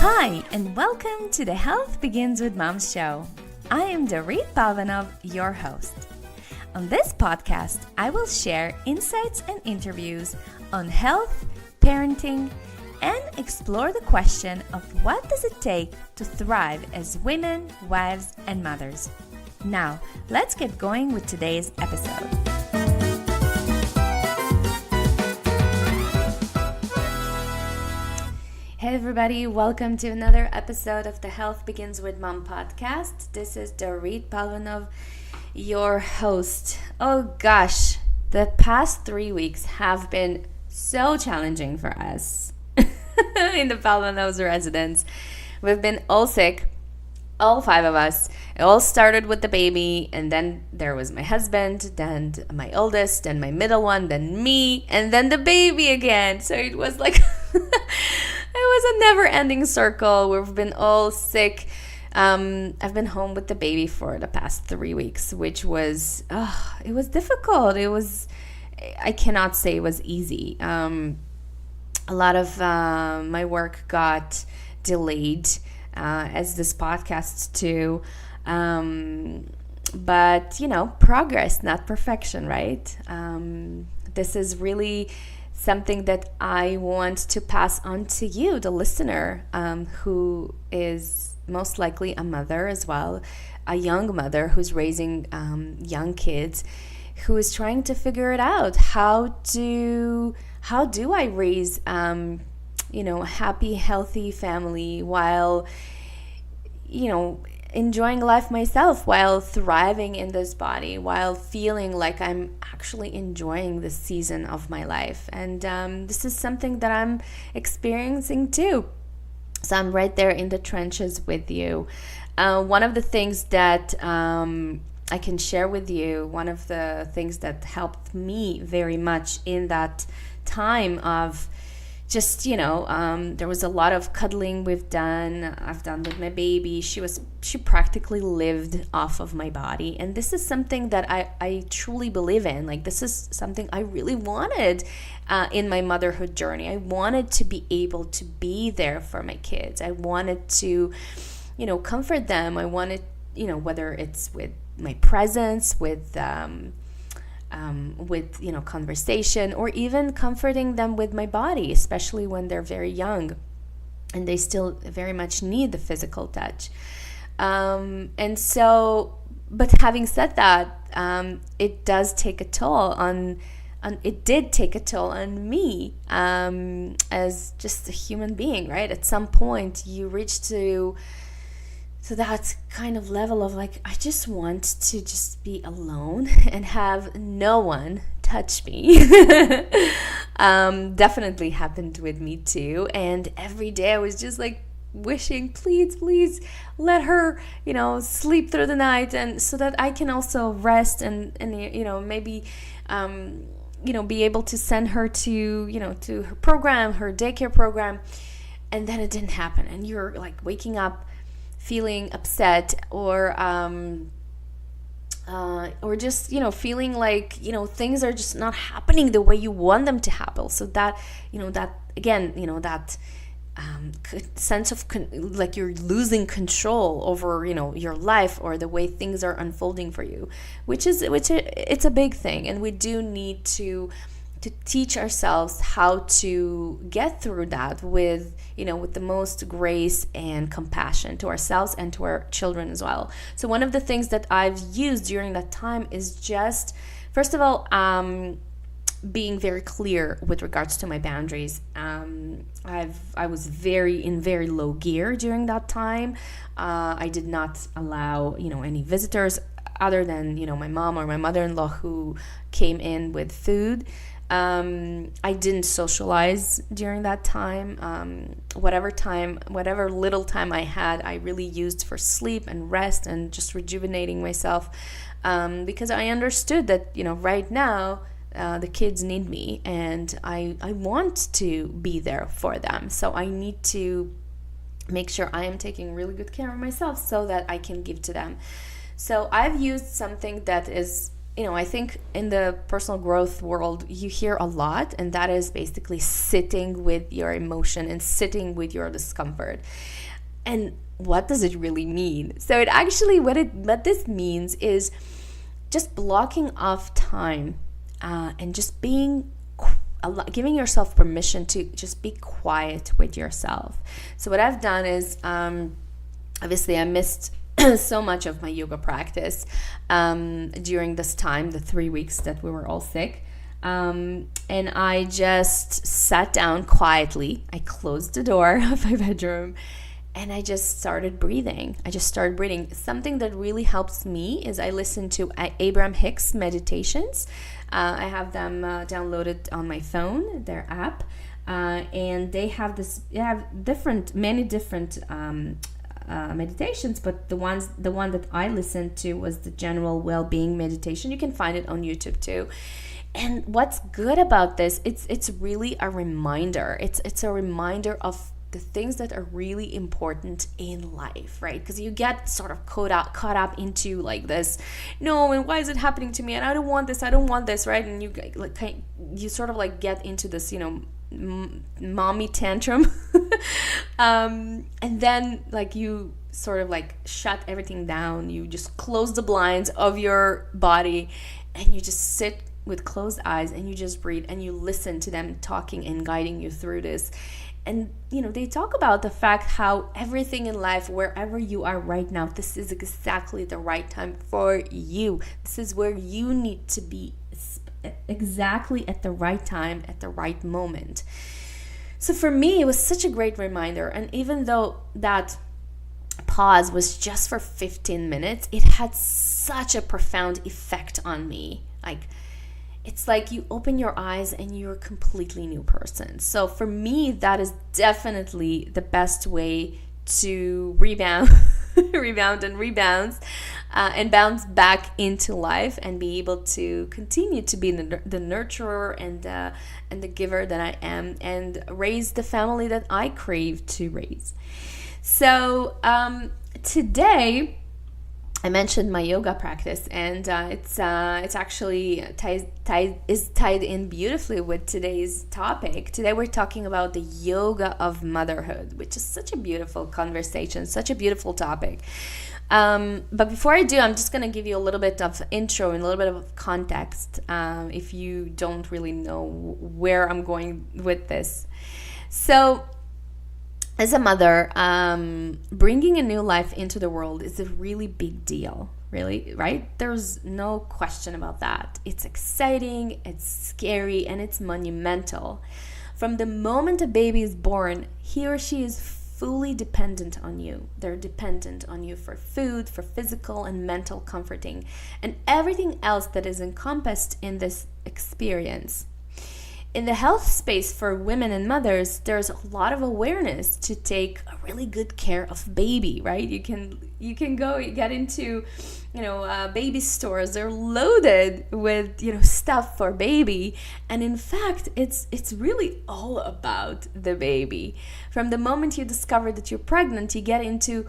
Hi, and welcome to the Health Begins with Mom show. I am Dorit Palvanov, your host. On this podcast, I will share insights and interviews on health, parenting, and explore the question of what does it take to thrive as women, wives, and mothers. Now, let's get going with today's episode. Hey everybody, welcome to another episode of the Health Begins with Mom podcast. This is Dorit Palvanov, your host. Oh gosh, the past 3 weeks have been so challenging for us in the Palvanov's residence. We've been all sick, all 5 of us. It all started with the baby, and then there was my husband, then my oldest, then my middle one, then me, and then the baby again. So it was like it was a never-ending circle. We've been all sick. I've been home with the baby for the past 3 weeks, which was, it was difficult. I cannot say it was easy. A lot of my work got delayed, as this podcast too. But, progress, not perfection, right? This is really something that I want to pass on to you, the listener, who is most likely a mother as well, a young mother who's raising young kids, who is trying to figure it out. How do I raise a happy, healthy family while enjoying life myself, while thriving in this body, while feeling like I'm actually enjoying this season of my life. And this is something that I'm experiencing too. So I'm right there in the trenches with you. One of the things that I can share with you, one of the things that helped me very much in that time of just, there was a lot of cuddling I've done with my baby. She practically lived off of my body. And this is something that I truly believe in. Like, this is something I really wanted in my motherhood journey. I wanted to be able to be there for my kids. I wanted to, comfort them. I wanted, whether it's with my presence, with conversation, or even comforting them with my body, especially when they're very young and they still very much need the physical touch. And so, but having said that, it does take a toll it did take a toll on me as just a human being, right? At some point you reach to that kind of level of like, I just want to just be alone and have no one touch me. Definitely happened with me too. And every day I was just like wishing, please let her, sleep through the night, and so that I can also rest and maybe, be able to send her to, to her program, her daycare program. And then it didn't happen. And you're like waking up feeling upset or just feeling like things are just not happening the way you want them to happen. So that that again that sense of like you're losing control over your life or the way things are unfolding for you, which it's a big thing, and we do need to teach ourselves how to get through that with with the most grace and compassion to ourselves and to our children as well. So one of the things that I've used during that time is just, first of all, being very clear with regards to my boundaries. I was in very low gear during that time. I did not allow any visitors other than my mom or my mother-in-law who came in with food. I didn't socialize during that time. Whatever little time I had, I really used for sleep and rest and just rejuvenating myself, because I understood that right now the kids need me, and I want to be there for them. So I need to make sure I am taking really good care of myself so that I can give to them. So I've used something that is I think in the personal growth world, you hear a lot, and that is basically sitting with your emotion and sitting with your discomfort. And what does it really mean? So it actually, what this means is just blocking off time and just giving yourself permission to just be quiet with yourself. So what I've done is, obviously I missed so much of my yoga practice during this time, the 3 weeks that we were all sick. And I just sat down quietly. I closed the door of my bedroom and I just started breathing. Something that really helps me is I listen to Abraham Hicks meditations. I have them downloaded on my phone, their app. And they have many different meditations, but the one that I listened to was the general well-being meditation. You can find it on YouTube too. And what's good about this, it's really a reminder. It's a reminder of the things that are really important in life, right? Because you get sort of caught up into like this, no, and why is it happening to me? And I don't want this, right? And you sort of like get into this, mommy tantrum. And then like you sort of like shut everything down. You just close the blinds of your body and you just sit with closed eyes and you just breathe and you listen to them talking and guiding you through this. And they talk about the fact how everything in life, wherever you are right now, this is exactly the right time for you. This is where you need to be, exactly at the right time, at the right moment. So for me, it was such a great reminder. And even though that pause was just for 15 minutes, it had such a profound effect on me. Like, it's like you open your eyes and you're a completely new person. So for me, that is definitely the best way to rebound and bounce back into life and be able to continue to be the nurturer and the giver that I am, and raise the family that I crave to raise. So today I mentioned my yoga practice, and it's actually tied in beautifully with today's topic. Today we're talking about the yoga of motherhood, which is such a beautiful conversation, such a beautiful topic. But before I do, I'm just going to give you a little bit of intro and a little bit of context if you don't really know where I'm going with this. So, as a mother, bringing a new life into the world is a really big deal, really, right? There's no question about that. It's exciting, it's scary, and it's monumental. From the moment a baby is born, he or she is fully dependent on you. They're dependent on you for food, for physical and mental comforting, and everything else that is encompassed in this experience. In the health space for women and mothers, there's a lot of awareness to take a really good care of baby, right? You can get into, baby stores. They're loaded with, stuff for baby. And in fact, it's really all about the baby. From the moment you discover that you're pregnant, you get into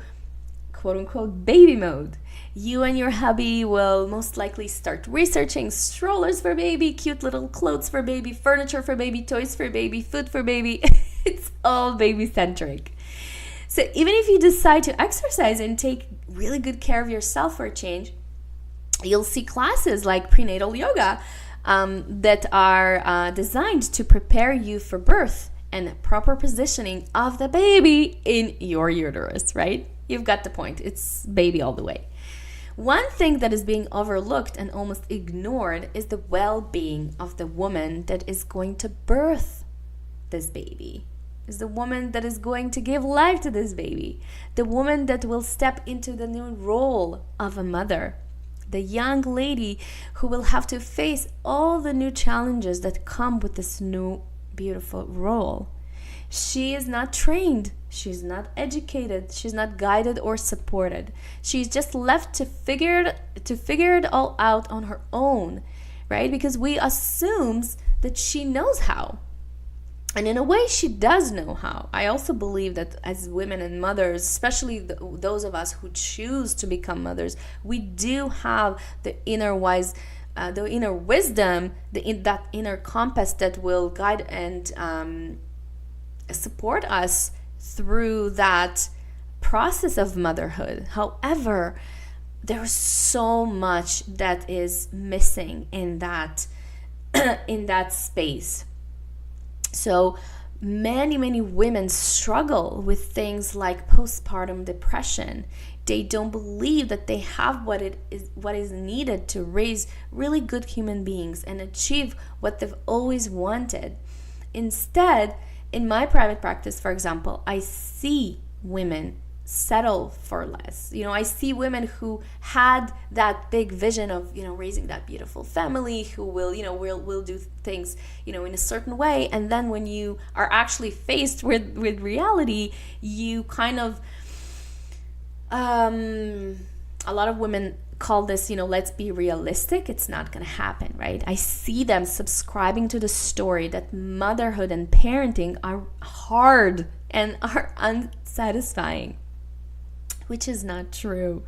quote unquote baby mode. You and your hubby will most likely start researching strollers for baby, cute little clothes for baby, furniture for baby, toys for baby, food for baby. It's all baby-centric. So even if you decide to exercise and take really good care of yourself for a change, you'll see classes like prenatal yoga that are designed to prepare you for birth and proper positioning of the baby in your uterus, right? You've got the point. It's baby all the way. One thing that is being overlooked and almost ignored is the well-being of the woman that is going to birth this baby, is the woman that is going to give life to this baby, the woman that will step into the new role of a mother, the young lady who will have to face all the new challenges that come with this new beautiful role. She is not trained, she's not educated, she's not guided or supported. She's just left to figure it all out on her own, right? Because we assume that she knows how. And in a way, she does know how. I also believe that as women and mothers, especially those of us who choose to become mothers, we do have the inner wise the inner wisdom, that inner compass that will guide and support us through that process of motherhood. However, there's so much that is missing in that in that space. So many women struggle with things like postpartum depression. They don't believe that they have what is needed to raise really good human beings and achieve what they've always wanted. Instead, in my private practice, for example, I see women settle for less. I see women who had that big vision of, raising that beautiful family, who will do things, in a certain way. And then when you are actually faced with reality, you kind of, a lot of women call this, let's be realistic. It's not going to happen, right? I see them subscribing to the story that motherhood and parenting are hard and are unsatisfying, which is not true.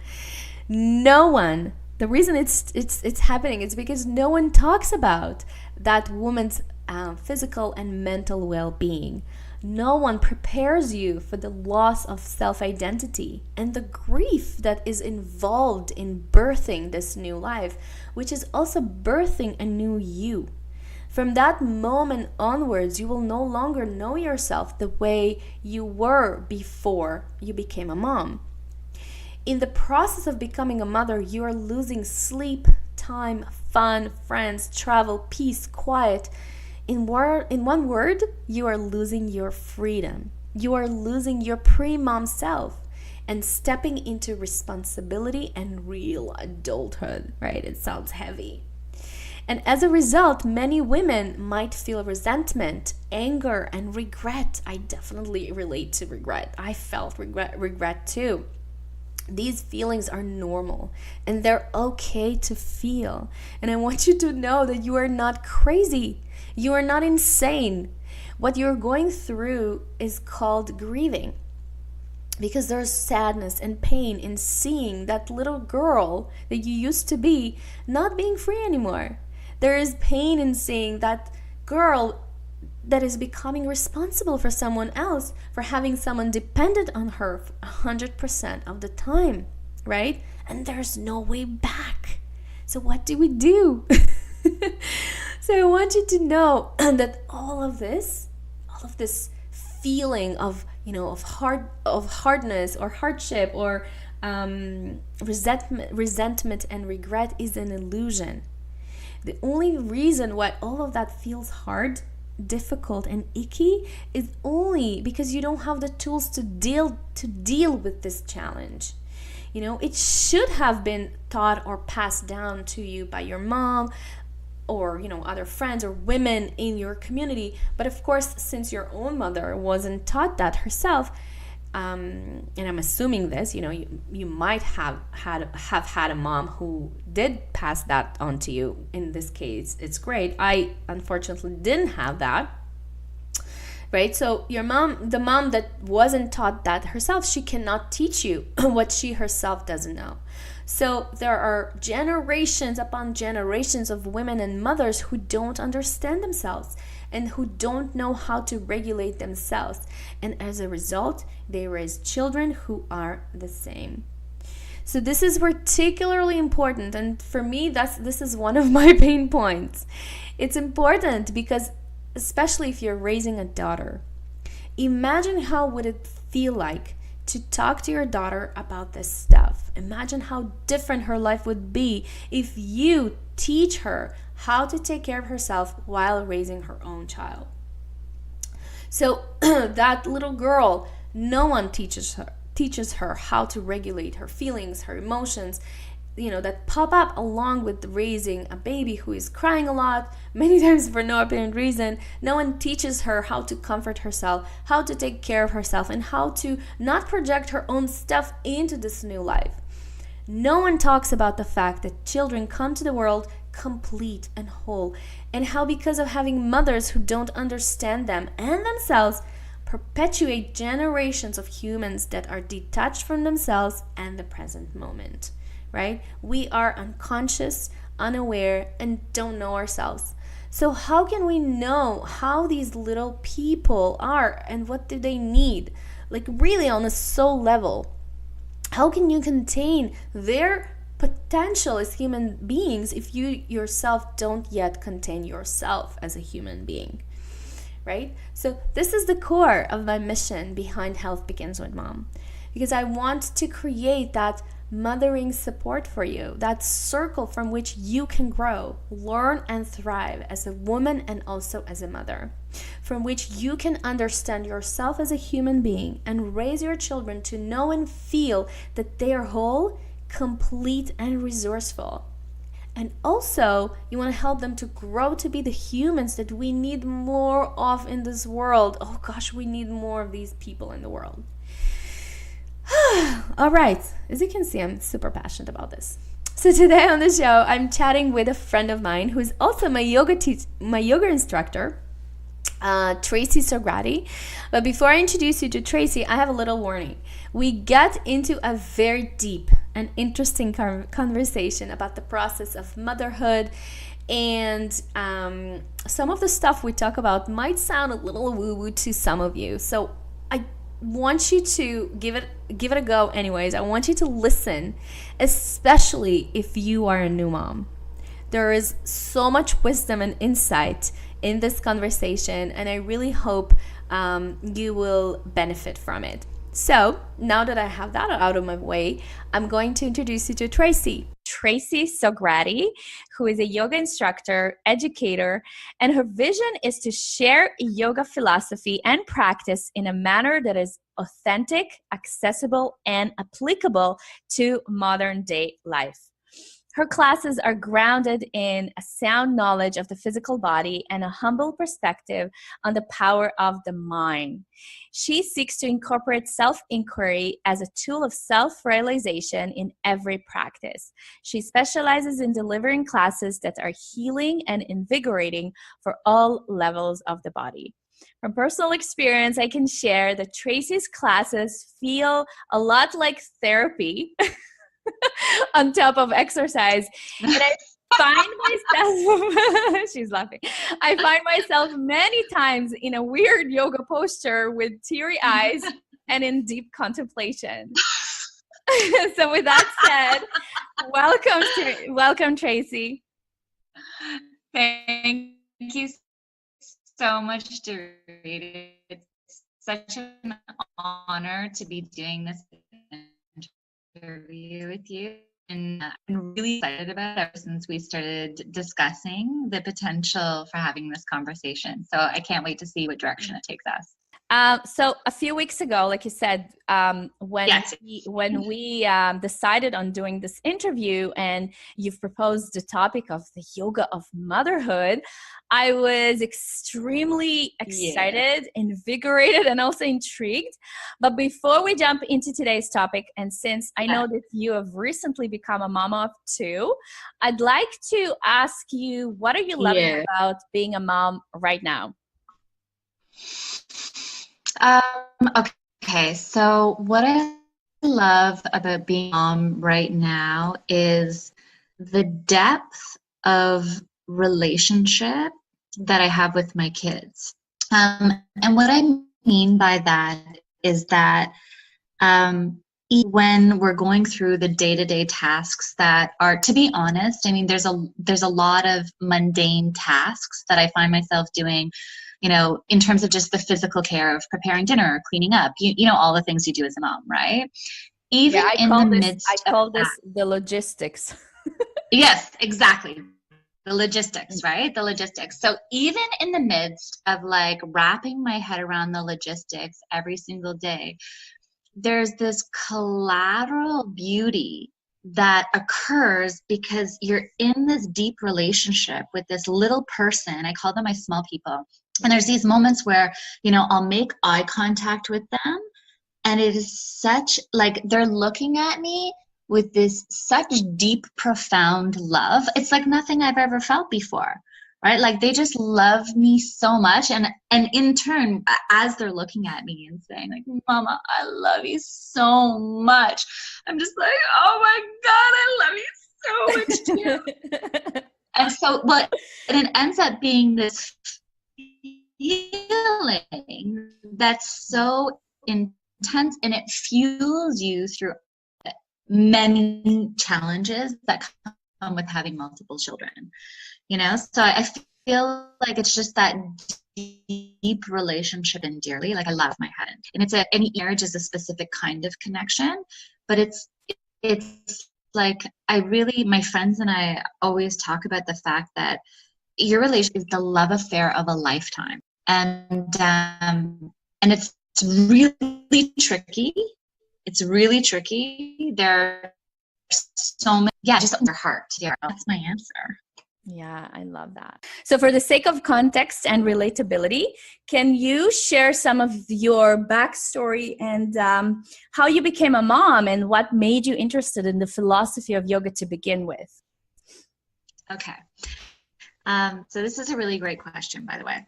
No one, the reason it's happening is because no one talks about that woman's physical and mental well-being. No one prepares you for the loss of self-identity and the grief that is involved in birthing this new life, which is also birthing a new you. From that moment onwards, you will no longer know yourself the way you were before you became a mom. In the process of becoming a mother, you are losing sleep, time, fun, friends, travel, peace, quiet. In one word, you are losing your freedom. You are losing your pre-mom self and stepping into responsibility and real adulthood, right? It sounds heavy. And as a result, many women might feel resentment, anger, and regret. I definitely relate to regret. I felt regret too. These feelings are normal and they're okay to feel. And I want you to know that you are not crazy. You are not insane. What you're going through is called grieving, because there's sadness and pain in seeing that little girl that you used to be not being free anymore. There is pain in seeing that girl that is becoming responsible for someone else, for having someone dependent on her 100% of the time, right? And there's no way back. So what do we do? So I want you to know that all of this feeling of hardness or hardship or resentment and regret is an illusion. The only reason why all of that feels hard, difficult, and icky is only because you don't have the tools to deal with this challenge. It should have been taught or passed down to you by your mom or other friends or women in your community. But of course, since your own mother wasn't taught that herself, and I'm assuming this, you might have had a mom who did pass that on to you. In this case, it's great. I unfortunately didn't have that, right? So your mom, the mom that wasn't taught that herself, she cannot teach you what she herself doesn't know. So there are generations upon generations of women and mothers who don't understand themselves and who don't know how to regulate themselves. And as a result, they raise children who are the same. So this is particularly important. And for me, this is one of my pain points. It's important because, especially if you're raising a daughter, imagine how would it feel like to talk to your daughter about this stuff. Imagine how different her life would be if you teach her how to take care of herself while raising her own child. So that little girl, no one teaches her how to regulate her feelings, her emotions, that pop up along with raising a baby who is crying a lot, many times for no apparent reason. No one teaches her how to comfort herself, how to take care of herself, and how to not project her own stuff into this new life. No one talks about the fact that children come to the world complete and whole, and how because of having mothers who don't understand them and themselves, perpetuate generations of humans that are detached from themselves and the present moment. Right? We are unconscious, unaware and don't know ourselves. So how can we know how these little people are and what do they need? Like really on a soul level. How can you contain their potential as human beings if you yourself don't yet contain yourself as a human being? Right? So this is the core of my mission behind Health Begins with Mom, because I want to create that mothering support for you, that circle from which you can grow, learn, and thrive as a woman and also as a mother, from which you can understand yourself as a human being and raise your children to know and feel that they are whole, complete, and resourceful. And also, you want to help them to grow to be the humans that we need more of in this world. Oh gosh, we need more of these people in the world. All right, as you can see, I'm super passionate about this. So today on the show, I'm chatting with a friend of mine who is also my yoga instructor, Tracey Soghrati. But before I introduce you to Tracey, I have a little warning. We get into a very deep and interesting conversation about the process of motherhood, and some of the stuff we talk about might sound a little woo-woo to some of you. So I want you to give it a go anyways. I want you to listen, especially if you are a new mom. There is so much wisdom and insight in this conversation, and I really hope you will benefit from it. So now that I have that out of my way, I'm going to introduce you to Tracey Soghrati, who is a yoga instructor, educator, and her vision is to share yoga philosophy and practice in a manner that is authentic, accessible, and applicable to modern day life. Her classes are grounded in a sound knowledge of the physical body and a humble perspective on the power of the mind. She seeks to incorporate self-inquiry as a tool of self-realization in every practice. She specializes in delivering classes that are healing and invigorating for all levels of the body. From personal experience, I can share that Tracey's classes feel a lot like therapy on top of exercise. And I find myself, she's laughing. I find myself many times in a weird yoga posture with teary eyes and in deep contemplation. So with that said, welcome Tracey. Thank you so much, Dorit. It's such an honor to be doing this interview with you, and I'm really excited about it ever since we started discussing the potential for having this conversation. So I can't wait to see what direction it takes us. So a few weeks ago, like you said, when we decided on doing this interview and you've proposed the topic of the yoga of motherhood, I was extremely excited, invigorated, and also intrigued. But before we jump into today's topic, and since I know that you have recently become a mama of two, I'd like to ask you, what are you loving about being a mom right now? Okay, so what I love about being a mom right now is the depth of relationship that I have with my kids. And what I mean by that is that when we're going through the day-to-day tasks that are, to be honest, I mean, there's a lot of mundane tasks that I find myself doing, you know, in terms of just the physical care of preparing dinner, cleaning up, you know, all the things you do as a mom, right? Even I call this the logistics. Yes, exactly. The logistics, right? The logistics. So even in the midst of like wrapping my head around the logistics every single day, there's this collateral beauty that occurs because you're in this deep relationship with this little person. I call them my small people. And there's these moments where, you know, I'll make eye contact with them, and it is such, like, they're looking at me with this such deep, profound love. It's like nothing I've ever felt before, right? Like they just love me so much. And in turn, as they're looking at me and saying like, Mama, I love you so much, I'm just like, oh my God, I love you so much too. And so, but and it ends up being this feeling that's so intense, and it fuels you through many challenges that come with having multiple children, you know? So I feel like it's just that deep relationship and dearly, like I love my husband. And any marriage is a specific kind of connection, but it's like my friends and I always talk about the fact that your relationship is the love affair of a lifetime. And it's really tricky. It's really tricky. There are so many, just open your heart. Yeah, that's my answer. Yeah, I love that. So for the sake of context and relatability, can you share some of your backstory and how you became a mom and what made you interested in the philosophy of yoga to begin with? Okay. So this is a really great question, by the way.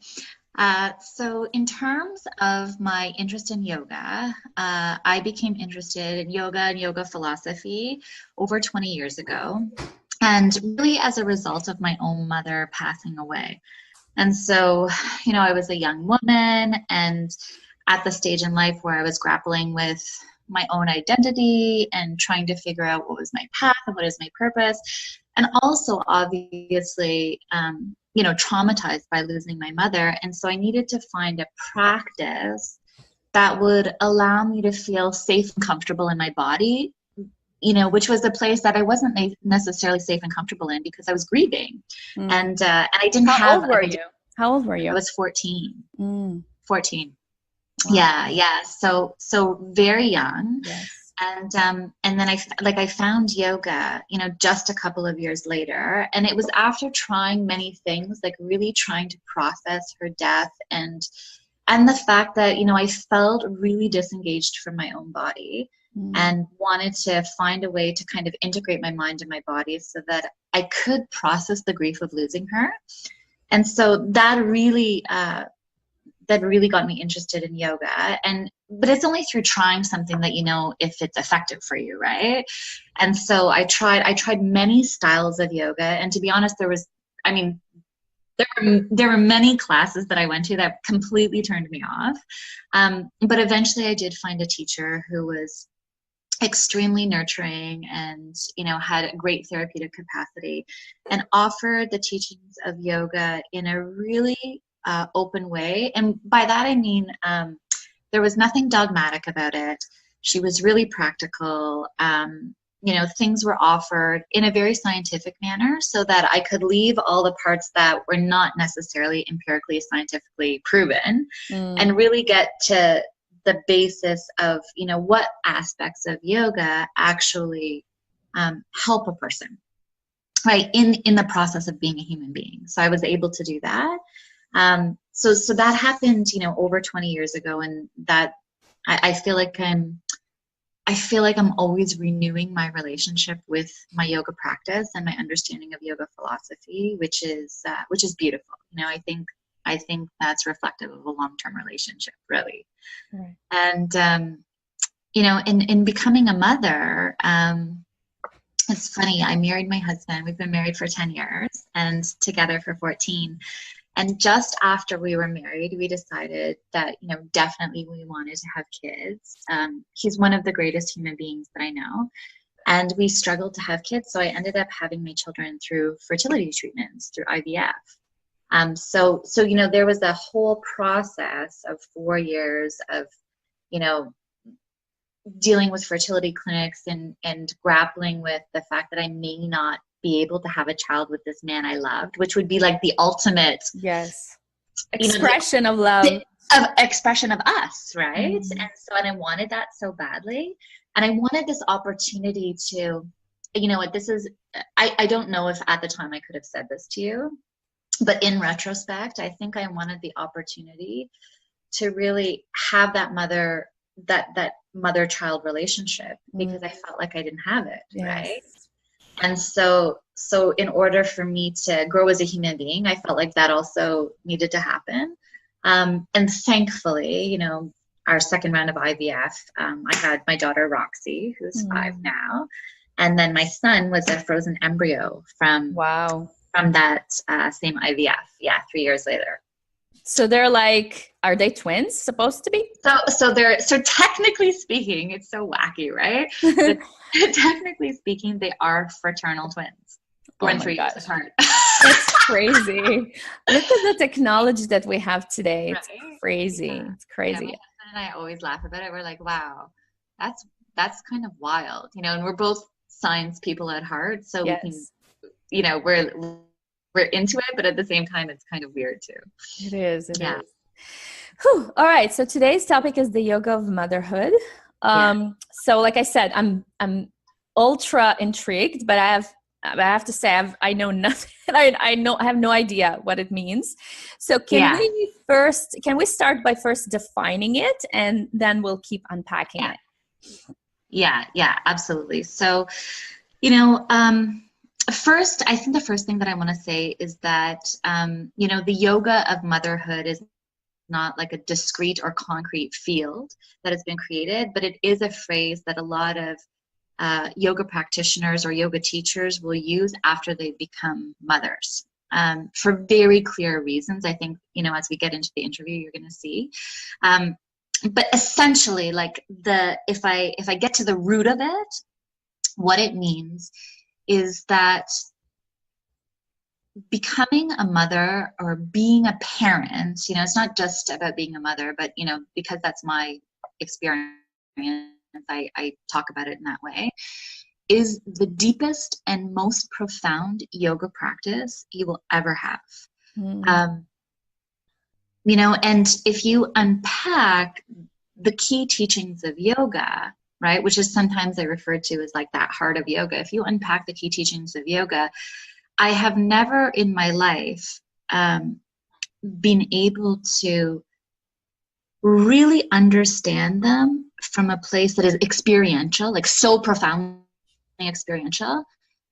So in terms of my interest in yoga, I became interested in yoga and yoga philosophy over 20 years ago. And really as a result of my own mother passing away. And so, I was a young woman and at the stage in life where I was grappling with my own identity and trying to figure out what was my path and what is my purpose. And also obviously, traumatized by losing my mother. And so I needed to find a practice that would allow me to feel safe and comfortable in my body, which was a place that I wasn't necessarily safe and comfortable in because I was grieving. And I didn't have... How old were you? I was 14. 14. Wow. Yeah. So very young. Yes. And then I found yoga, just a couple of years later. And it was after trying many things, like really trying to process her death and the fact that, I felt really disengaged from my own body. And wanted to find a way to kind of integrate my mind and my body so that I could process the grief of losing her. And so that really got me interested in yoga. But it's only through trying something that if it's effective for you, right? And so I tried many styles of yoga. And to be honest, there were many classes that I went to that completely turned me off. But eventually I did find a teacher who was extremely nurturing and had a great therapeutic capacity and offered the teachings of yoga in a really open way. And by that I mean there was nothing dogmatic about it. She was really practical. Things were offered in a very scientific manner so that I could leave all the parts that were not necessarily empirically scientifically proven and really get to the basis of, what aspects of yoga actually help a person, right, in the process of being a human being. So I was able to do that. So that happened, over 20 years ago, and that I feel like I'm always renewing my relationship with my yoga practice and my understanding of yoga philosophy, which is beautiful. I think that's reflective of a long-term relationship, really. Right. And, in becoming a mother, it's funny, I married my husband. We've been married for 10 years and together for 14. And just after we were married, we decided that, definitely we wanted to have kids. He's one of the greatest human beings that I know. And we struggled to have kids. So I ended up having my children through fertility treatments, through IVF. So there was a whole process of 4 years of, dealing with fertility clinics and grappling with the fact that I may not be able to have a child with this man I loved, which would be like the ultimate expression of love. Expression of us, right? And I wanted that so badly. And I wanted this opportunity to, I don't know if at the time I could have said this to you, but in retrospect, I think I wanted the opportunity to really have that mother-child relationship because I felt like I didn't have it, right? And so in order for me to grow as a human being, I felt like that also needed to happen. And thankfully, our second round of IVF, I had my daughter Roxy, who's 5 now. And then my son was a frozen embryo from Wow. that same IVF. Yeah, 3 years later. So they're like, are they twins supposed to be? So technically speaking, it's so wacky, right? But technically speaking, they are fraternal twins, born 3 years apart. That's crazy. Look at the technology that we have today. It's Right? crazy. Yeah. It's crazy. Yeah, my husband and I always laugh about it. We're like, wow, that's kind of wild, you know, and we're both science people at heart. So we can, you know, we're into it, but at the same time, it's kind of weird too. It is. It is. Whew. All right. So today's topic is the yoga of motherhood. So like I said, I'm ultra intrigued, but I have to say I know nothing. I have no idea what it means. So can we start by first defining it, and then we'll keep unpacking it. Yeah, absolutely. So, you know, first, I think the first thing that I want to say is that, you know, the yoga of motherhood is not like a discrete or concrete field that has been created, but it is a phrase that a lot of yoga practitioners or yoga teachers will use after they become mothers, for very clear reasons. I think, you know, as we get into the interview, you're going to see. But essentially, like if I get to the root of it, what it means is that becoming a mother or being a parent, you know, it's not just about being a mother, but, you know, because that's my experience, I talk about it in that way, is the deepest and most profound yoga practice you will ever have. You know, and if you unpack the key teachings of yoga, right, which is sometimes I refer to as like that heart of yoga, if you unpack the key teachings of yoga, I have never in my life been able to really understand them from a place that is experiential, like so profoundly experiential,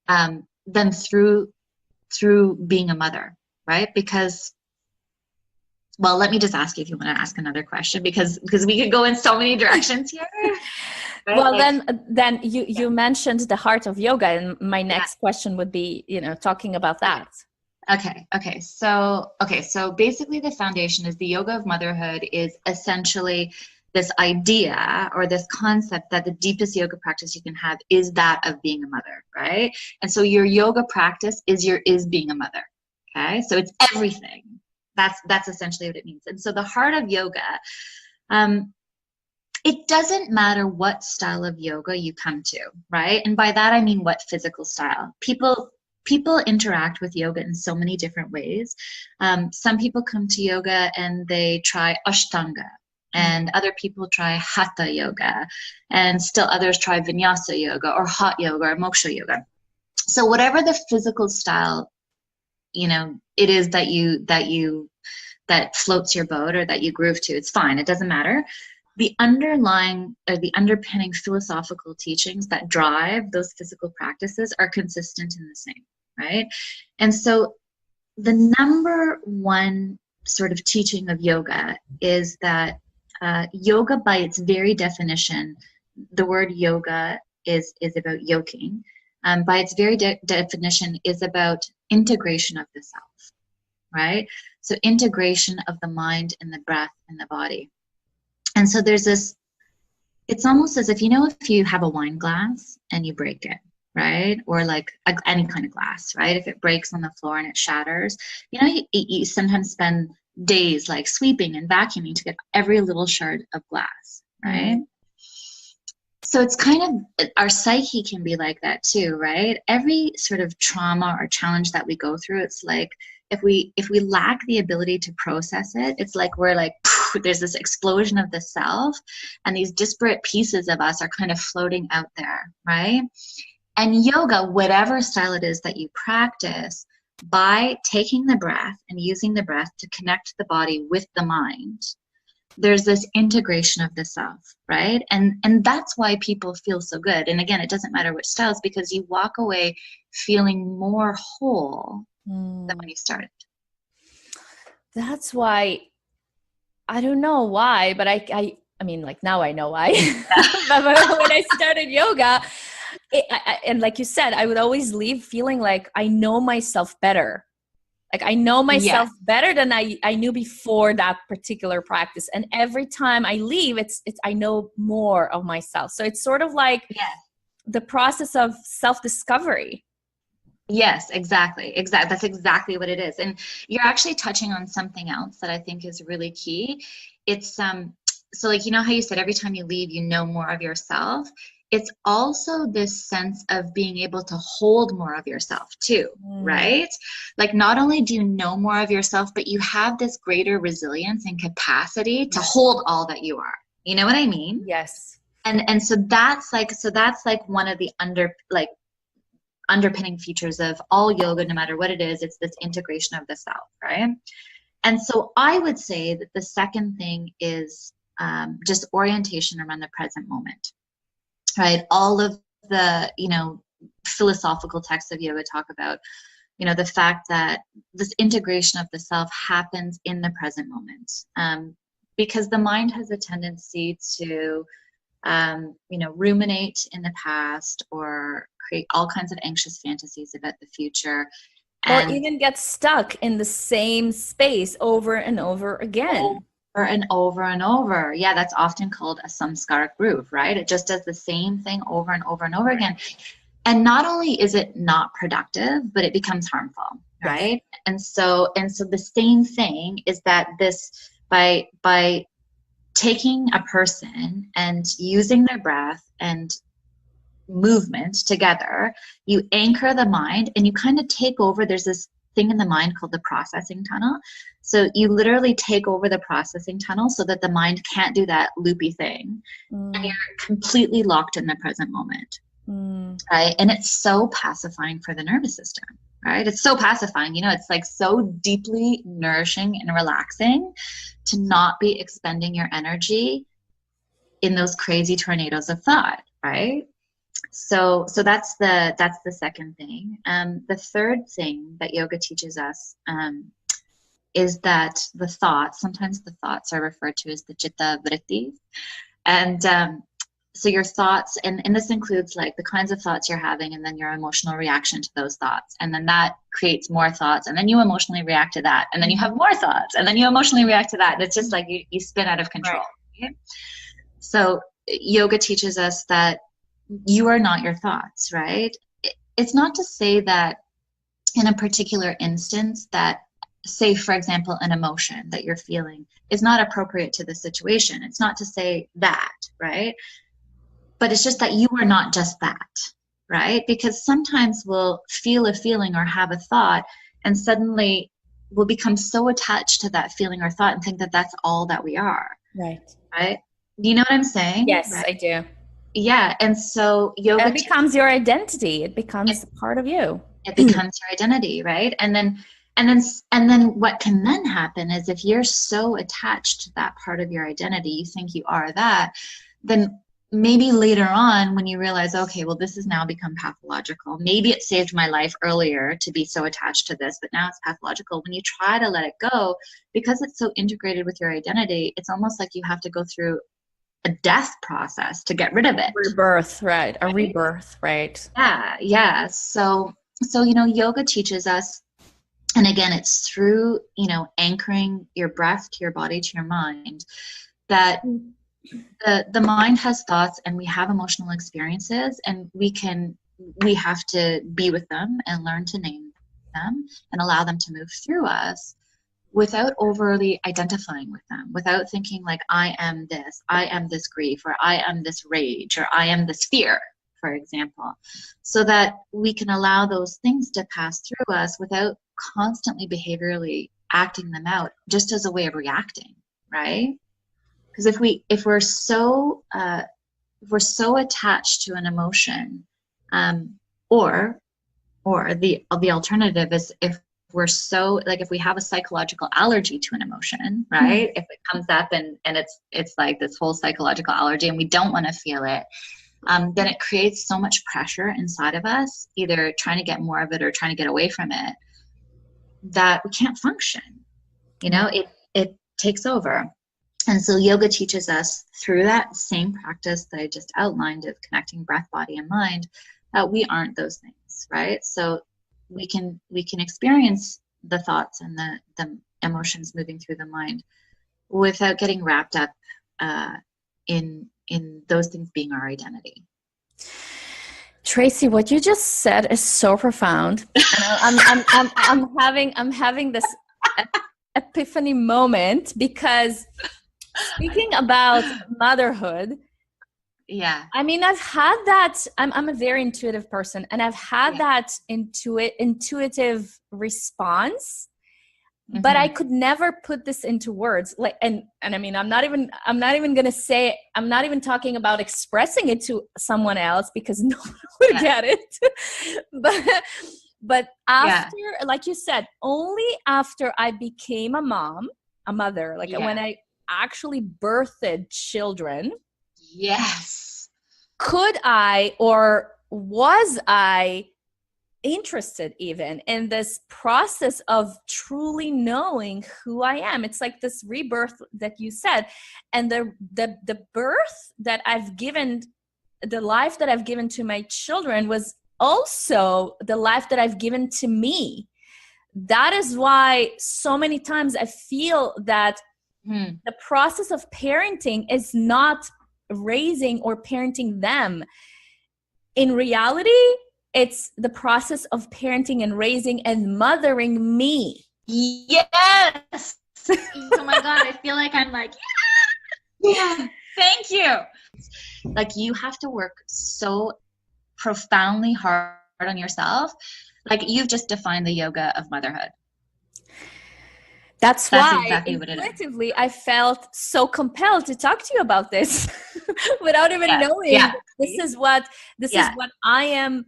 than through being a mother, right? Because, well, let me just ask you if you want to ask another question, because we could go in so many directions here. Right? Well, then you mentioned the heart of yoga, and my next question would be, you know, talking about that. Okay. So basically the foundation is the yoga of motherhood is essentially this idea or this concept that the deepest yoga practice you can have is that of being a mother, right? And so your yoga practice is being a mother. Okay? So it's everything. That's essentially what it means. And so the heart of yoga, it doesn't matter what style of yoga you come to, right? And by that I mean what physical style. People interact with yoga in so many different ways. Some people come to yoga and they try Ashtanga, and other people try Hatha yoga, and still others try Vinyasa yoga or hot yoga or moksha yoga. So whatever the physical style, you know, it is that floats your boat or that you groove to, it's fine. It doesn't matter. The underlying or the underpinning philosophical teachings that drive those physical practices are consistent and the same, right? And so the number one sort of teaching of yoga is that yoga, by its very definition, the word yoga is about yoking. By its very definition is about integration of the self, right? So integration of the mind and the breath and the body. And so there's this, it's almost as if, you know, if you have a wine glass and you break it, right? Or like any kind of glass, right? If it breaks on the floor and it shatters, you know, you sometimes spend days like sweeping and vacuuming to get every little shard of glass, right? So it's kind of, our psyche can be like that too, right? Every sort of trauma or challenge that we go through, it's like, if we lack the ability to process it, it's like we're like, there's this explosion of the self, and these disparate pieces of us are kind of floating out there, right? And yoga, whatever style it is that you practice, by taking the breath and using the breath to connect the body with the mind, there's this integration of the self, right? And that's why people feel so good. And again, it doesn't matter which styles, because you walk away feeling more whole than when you started. That's why, I don't know why, but I mean, like now I know why. But when I started yoga, and like you said, I would always leave feeling like I know myself better. Like I know myself better than I knew before that particular practice. And every time I leave, it's I know more of myself. So it's sort of like the process of self-discovery. Yes, exactly. That's exactly what it is. And you're actually touching on something else that I think is really key. It's so like, you know how you said every time you leave, you know more of yourself. It's also this sense of being able to hold more of yourself too, right? Like not only do you know more of yourself, but you have this greater resilience and capacity to hold all that you are. You know what I mean? Yes. And so that's like one of the underpinning features of all yoga, no matter what it is. It's this integration of the self, right? And so I would say that the second thing is just orientation around the present moment. Right, all of the philosophical texts of yoga talk about the fact that this integration of the self happens in the present moment, because the mind has a tendency to ruminate in the past or create all kinds of anxious fantasies about the future, or even get stuck in the same space over and over again. Over and over and over. Yeah, that's often called a samskara groove, right? It just does the same thing over and over and over again. And not only is it not productive, but it becomes harmful, right? And so the same thing is that this, by taking a person and using their breath and movement together, you anchor the mind and you kind of take over. There's this thing in the mind called the processing tunnel. So you literally take over the processing tunnel so that the mind can't do that loopy thing. And you're completely locked in the present moment. Right? And it's so pacifying for the nervous system, right? It's so pacifying, it's like so deeply nourishing and relaxing to not be expending your energy in those crazy tornadoes of thought, right? So that's the second thing. The third thing that yoga teaches us is that the thoughts, sometimes the thoughts are referred to as the chitta vrittis. And so your thoughts, and this includes like the kinds of thoughts you're having and then your emotional reaction to those thoughts. And then that creates more thoughts, and then you emotionally react to that. And then you have more thoughts, and then you emotionally react to that. And it's just like you spin out of control. Right? Okay? So yoga teaches us that you are not your thoughts, right? It's not to say that in a particular instance that, say, for example, an emotion that you're feeling is not appropriate to the situation. It's not to say that, right? But it's just that you are not just that, right? Because sometimes we'll feel a feeling or have a thought, and suddenly we'll become so attached to that feeling or thought and think that that's all that we are. Right. Right? Do you know what I'm saying? Yes, right? I do. Yeah, and so yoga becomes your identity. It becomes part of you. It becomes your identity, right? And then what can then happen is if you're so attached to that part of your identity, you think you are that, then maybe later on when you realize, okay, well, this has now become pathological. Maybe it saved my life earlier to be so attached to this, but now it's pathological. When you try to let it go, because it's so integrated with your identity, it's almost like you have to go through a death process to get rid of it. Rebirth, right? A rebirth, right? Yeah. So yoga teaches us, and again, it's through, anchoring your breath to your body, to your mind, that the mind has thoughts and we have emotional experiences, and we have to be with them and learn to name them and allow them to move through us without overly identifying with them, without thinking like, I am this grief, or I am this rage, or I am this fear, for example, so that we can allow those things to pass through us without constantly behaviorally acting them out just as a way of reacting, right? Because if we're so attached to an emotion, or the alternative is if we're so, like, if we have a psychological allergy to an emotion, right? If it comes up and it's like this whole psychological allergy and we don't want to feel it, then it creates so much pressure inside of us, either trying to get more of it or trying to get away from it, that we can't function. It takes over. And so yoga teaches us through that same practice that I just outlined of connecting breath, body, and mind, we aren't those things, right? So we can experience the thoughts and the emotions moving through the mind without getting wrapped up in those things being our identity. Tracey, what you just said is so profound. And I'm having this epiphany moment, because speaking about motherhood, yeah, I mean, I've had that. I'm a very intuitive person, and I've had that intuitive response, but I could never put this into words. Like, and I mean, I'm not even gonna say. I'm not even talking about expressing it to someone else, because no one would get it. But after, like you said, only after I became a mother, like when I actually birthed children. Yes. Could I, or was I interested even in this process of truly knowing who I am? It's like this rebirth that you said, and the birth that I've given, the life that I've given to my children was also the life that I've given to me. That is why so many times I feel that the process of parenting is not raising or parenting them. In reality, it's the process of parenting and raising and mothering me. Yes. Oh my God, I feel like I'm like, yeah, thank you. Like, you have to work so profoundly hard on yourself. Like, you've just defined the yoga of motherhood. That's why exactly what it is. Intuitively, I felt so compelled to talk to you about this without even knowing this is what I am.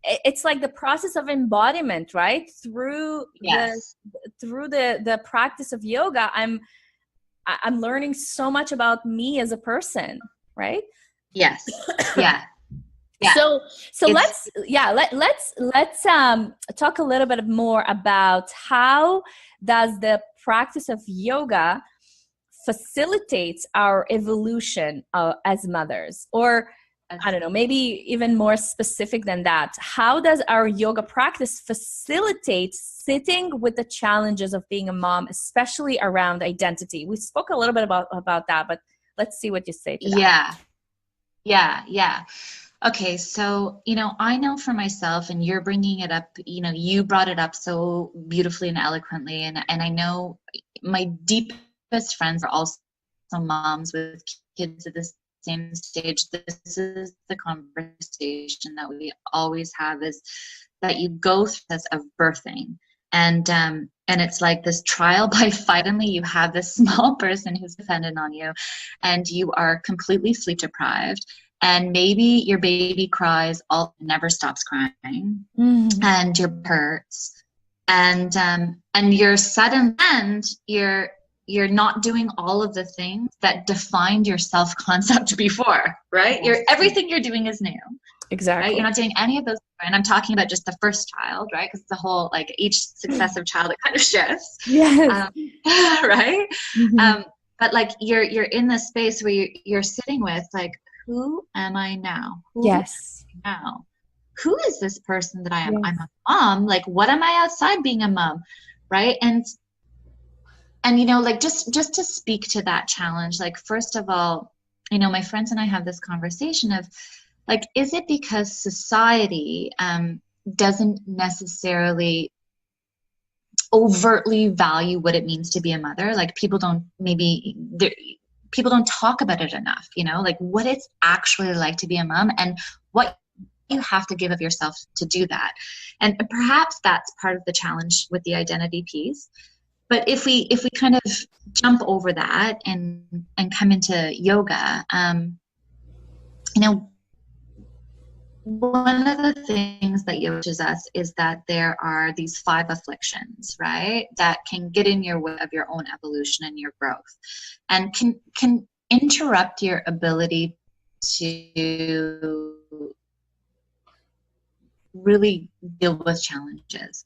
It's like the process of embodiment, right? Through the practice of yoga, I'm learning so much about me as a person, right? Yes. Yeah. Yeah. So let's talk a little bit more about how does the practice of yoga facilitates our evolution as mothers, or I don't know, maybe even more specific than that. How does our yoga practice facilitate sitting with the challenges of being a mom, especially around identity? We spoke a little bit about that, but let's see what you say to that. Yeah. Okay, so, I know for myself, and you're bringing it up, you brought it up so beautifully and eloquently, and I know my deepest friends are also moms with kids at the same stage. This is the conversation that we always have, is that you go through this of birthing, and it's like this trial by fire. Suddenly you have this small person who's dependent on you, and you are completely sleep deprived. And maybe your baby cries, never stops crying, and your hurts, and you're sudden, and you're not doing all of the things that defined your self-concept before, right? Everything you're doing is new. Exactly. Right? You're not doing any of those, and I'm talking about just the first child, right? Because the whole, like, each successive child, it kind of shifts. Yes. Right. But like you're in this space where you're sitting with, like, who am I now? Yes. Now, who is this person that I am? Yes. I'm a mom. Like, what am I outside being a mom? Right. And like, just to speak to that challenge, like, first of all, my friends and I have this conversation of, like, is it because society doesn't necessarily overtly value what it means to be a mother? Like, people don't talk about it enough, like what it's actually like to be a mom and what you have to give of yourself to do that. And perhaps that's part of the challenge with the identity piece. But if we kind of jump over that and come into yoga, one of the things that yoga teaches us is that there are these 5 afflictions, right, that can get in your way of your own evolution and your growth, and can interrupt your ability to really deal with challenges.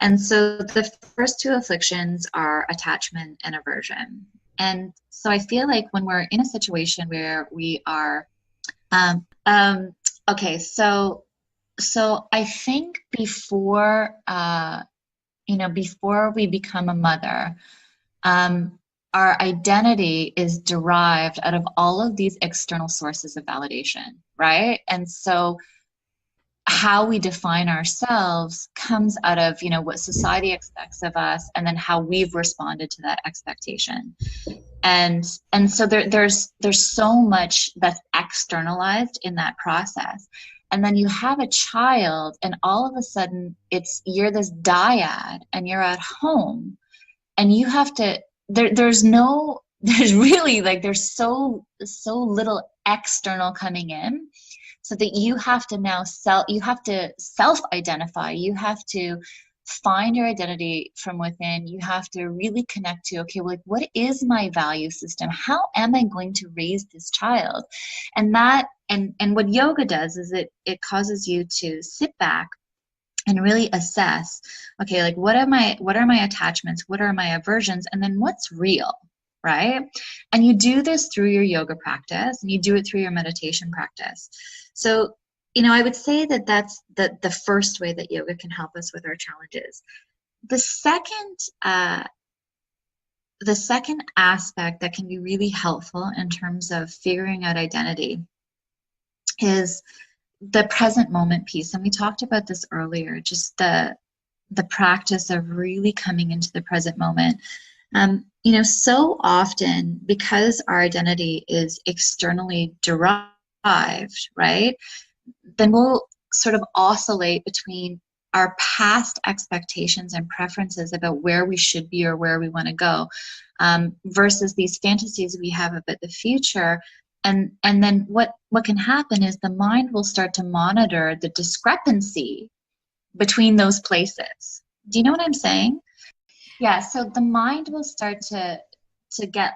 And so the first 2 afflictions are attachment and aversion. And so I feel like when we're in a situation where we are okay, so So I think before, before we become a mother, our identity is derived out of all of these external sources of validation, right? And so how we define ourselves comes out of, what society expects of us, and then how we've responded to that expectation. And so there's so much that's externalized in that process. And then you have a child, and all of a sudden you're this dyad, and you're at home, and you have to, there's really, like, there's so little external coming in, so that you have to self-identify. You have to find your identity from within. You have to really connect to, okay, well, like, what is my value system? How am I going to raise this child? And what yoga does is it causes you to sit back and really assess, okay, like, what are my attachments? What are my aversions? And then what's real, right? And you do this through your yoga practice, and you do it through your meditation practice. So, I would say that that's the first way that yoga can help us with our challenges. The second aspect that can be really helpful in terms of figuring out identity is the present moment piece. And we talked about this earlier, just the practice of really coming into the present moment. So often, because our identity is externally derived, right, then we'll sort of oscillate between our past expectations and preferences about where we should be or where we want to go, versus these fantasies we have about the future. And then what can happen is the mind will start to monitor the discrepancy between those places. Do you know what I'm saying? Yeah, so the mind will start to get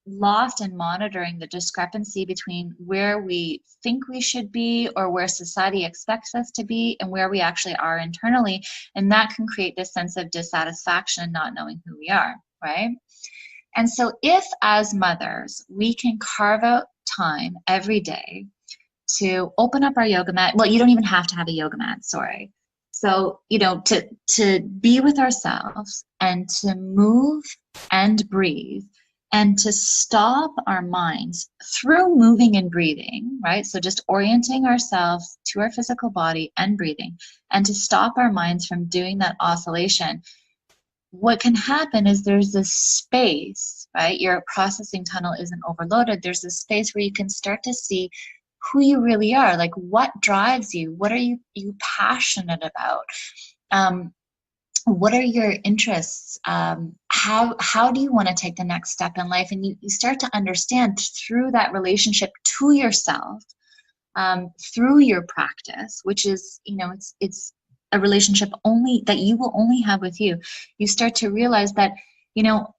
lost in monitoring the discrepancy between where we think we should be, or where society expects us to be, and where we actually are internally. And that can create this sense of dissatisfaction, not knowing who we are, right? And so if, as mothers, we can carve out time every day to open up our yoga mat, well, you don't even have to have a yoga mat, sorry. So, to be with ourselves, and to move and breathe, and to stop our minds through moving and breathing, right? So just orienting ourselves to our physical body and breathing, and to stop our minds from doing that oscillation. What can happen is there's this space, right? Your processing tunnel isn't overloaded. There's this space where you can start to see who you really are. Like, what drives you? What are you passionate about? What are your interests? How do you want to take the next step in life? And you start to understand through that relationship to yourself, through your practice, which is, it's a relationship only that you will only have with you. You start to realize that,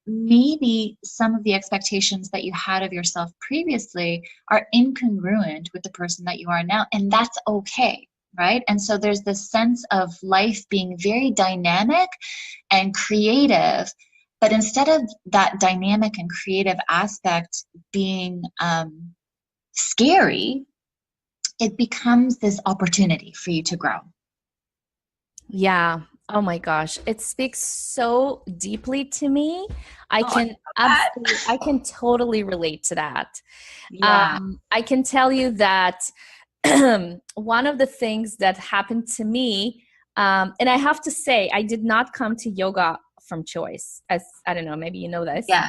maybe some of the expectations that you had of yourself previously are incongruent with the person that you are now, and that's okay, right? And so there's this sense of life being very dynamic and creative, but instead of that dynamic and creative aspect being scary, it becomes this opportunity for you to grow. Yeah. Oh my gosh. It speaks so deeply to me. I can totally relate to that. Yeah. I can tell you that one of the things that happened to me, and I have to say, I did not come to yoga from choice. As I don't know, maybe you know this. Yeah.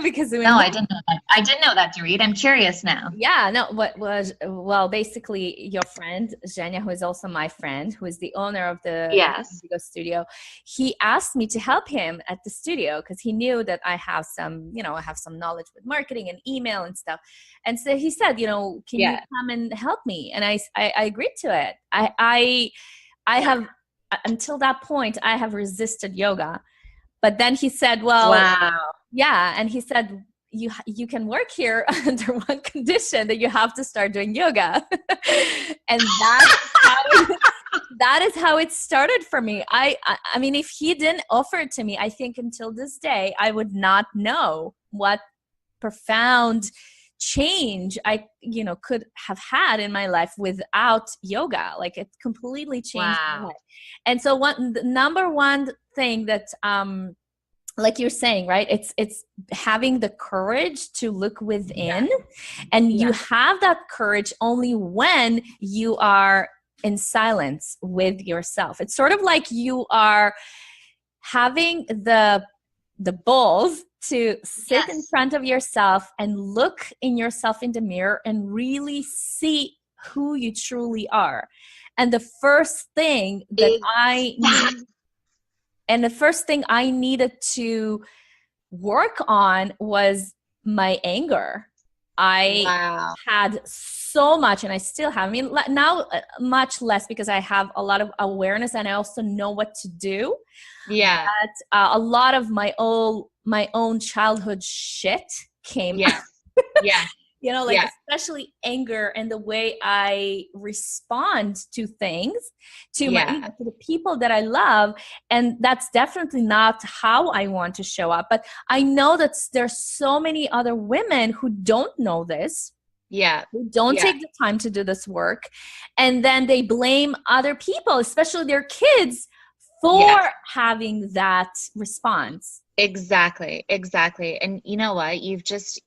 Because I didn't know that. I didn't know that, Dorit. I'm curious now. Yeah, no, basically your friend, Zhenya, who is also my friend, who is the owner of the yoga studio, he asked me to help him at the studio because he knew that I have some knowledge with marketing and email and stuff. And so he said, can you come and help me? And I agreed to it. I have, until that point, I have resisted yoga. But then he said, well, wow. Yeah. And he said, you can work here under one condition, that you have to start doing yoga. And that is how it started for me. I mean, if he didn't offer it to me, I think until this day, I would not know what profound change I, could have had in my life without yoga. Like it completely changed my Wow. life. And so the number one thing that, like you're saying, right? It's having the courage to look within, and you have that courage only when you are in silence with yourself. It's sort of like you are having the balls to sit in front of yourself and look in yourself in the mirror and really see who you truly are. And the first thing that I needed to work on was my anger. I had so much, and I still have. I mean, now much less, because I have a lot of awareness and I also know what to do. Yeah. But a lot of my own childhood shit came out. Yeah. Especially anger and the way I respond to things, to the people that I love. And that's definitely not how I want to show up. But I know that there's so many other women who don't know this. Yeah. Who don't take the time to do this work. And then they blame other people, especially their kids, for having that response. Exactly. And you know what? You've just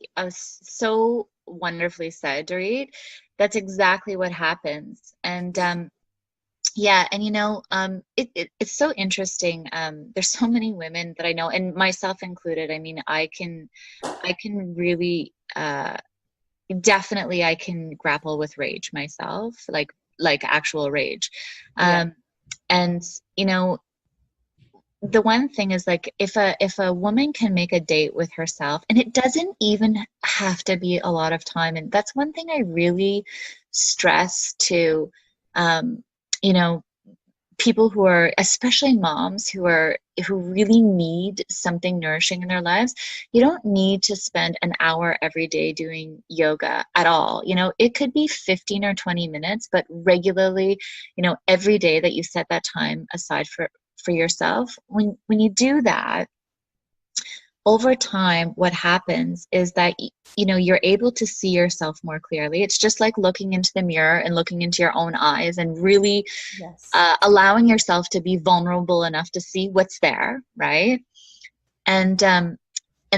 so wonderfully said, Dorit. That's exactly what happens. And and it's so interesting. There's so many women that I know, and myself included. I mean, I can really definitely I can grapple with rage myself, like actual rage. And the one thing is, like, if a woman can make a date with herself, and it doesn't even have to be a lot of time, and that's one thing I really stress to people who are, especially moms who really need something nourishing in their lives. You don't need to spend an hour every day doing yoga at all. It could be 15 or 20 minutes, but regularly, every day that you set that time aside for yourself. When you do that, over time, what happens is that you're able to see yourself more clearly. It's just like looking into the mirror and looking into your own eyes and really allowing yourself to be vulnerable enough to see what's there, right? And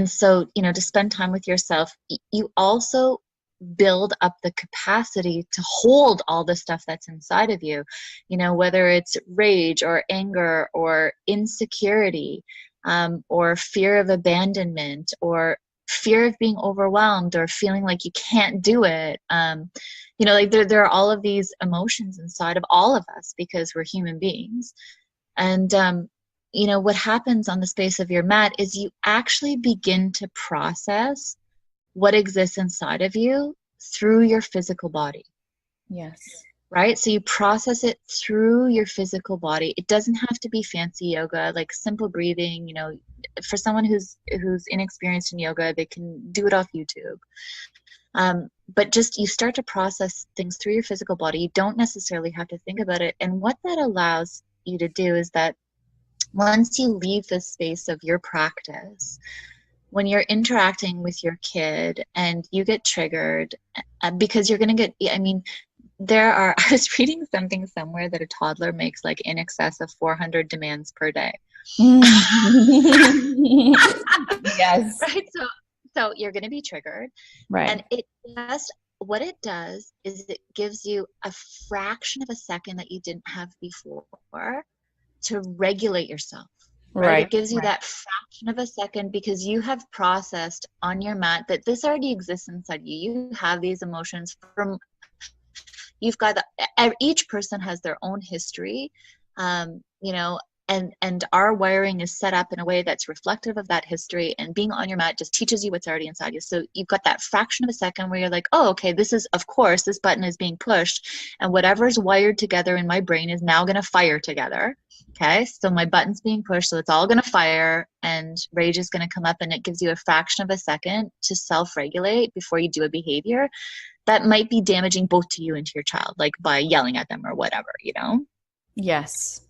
so, to spend time with yourself, you also build up the capacity to hold all the stuff that's inside of you, whether it's rage or anger or insecurity, or fear of abandonment, or fear of being overwhelmed, or feeling like you can't do it. There are all of these emotions inside of all of us because we're human beings. And what happens on the space of your mat is you actually begin to process what exists inside of you through your physical body. Yes. Right? So you process it through your physical body. It doesn't have to be fancy yoga, like simple breathing. For someone who's inexperienced in yoga, they can do it off YouTube. But just, you start to process things through your physical body. You don't necessarily have to think about it. And what that allows you to do is that once you leave the space of your practice, when you're interacting with your kid and you get triggered, because you're going to get, I was reading something somewhere that a toddler makes like in excess of 400 demands per day. Yes. Right. So you're going to be triggered. Right. And what it does is it gives you a fraction of a second that you didn't have before to regulate yourself. Right. It gives you that fraction of a second because you have processed on your mat that this already exists inside you. You have these emotions you've got each person has their own history, and our wiring is set up in a way that's reflective of that history, and being on your mat just teaches you what's already inside you. So you've got that fraction of a second where you're like, oh, okay, this button is being pushed, and whatever's wired together in my brain is now going to fire together. Okay, so my button's being pushed, so it's all going to fire, and rage is going to come up, and it gives you a fraction of a second to self-regulate before you do a behavior that might be damaging both to you and to your child, like by yelling at them or whatever, Yes.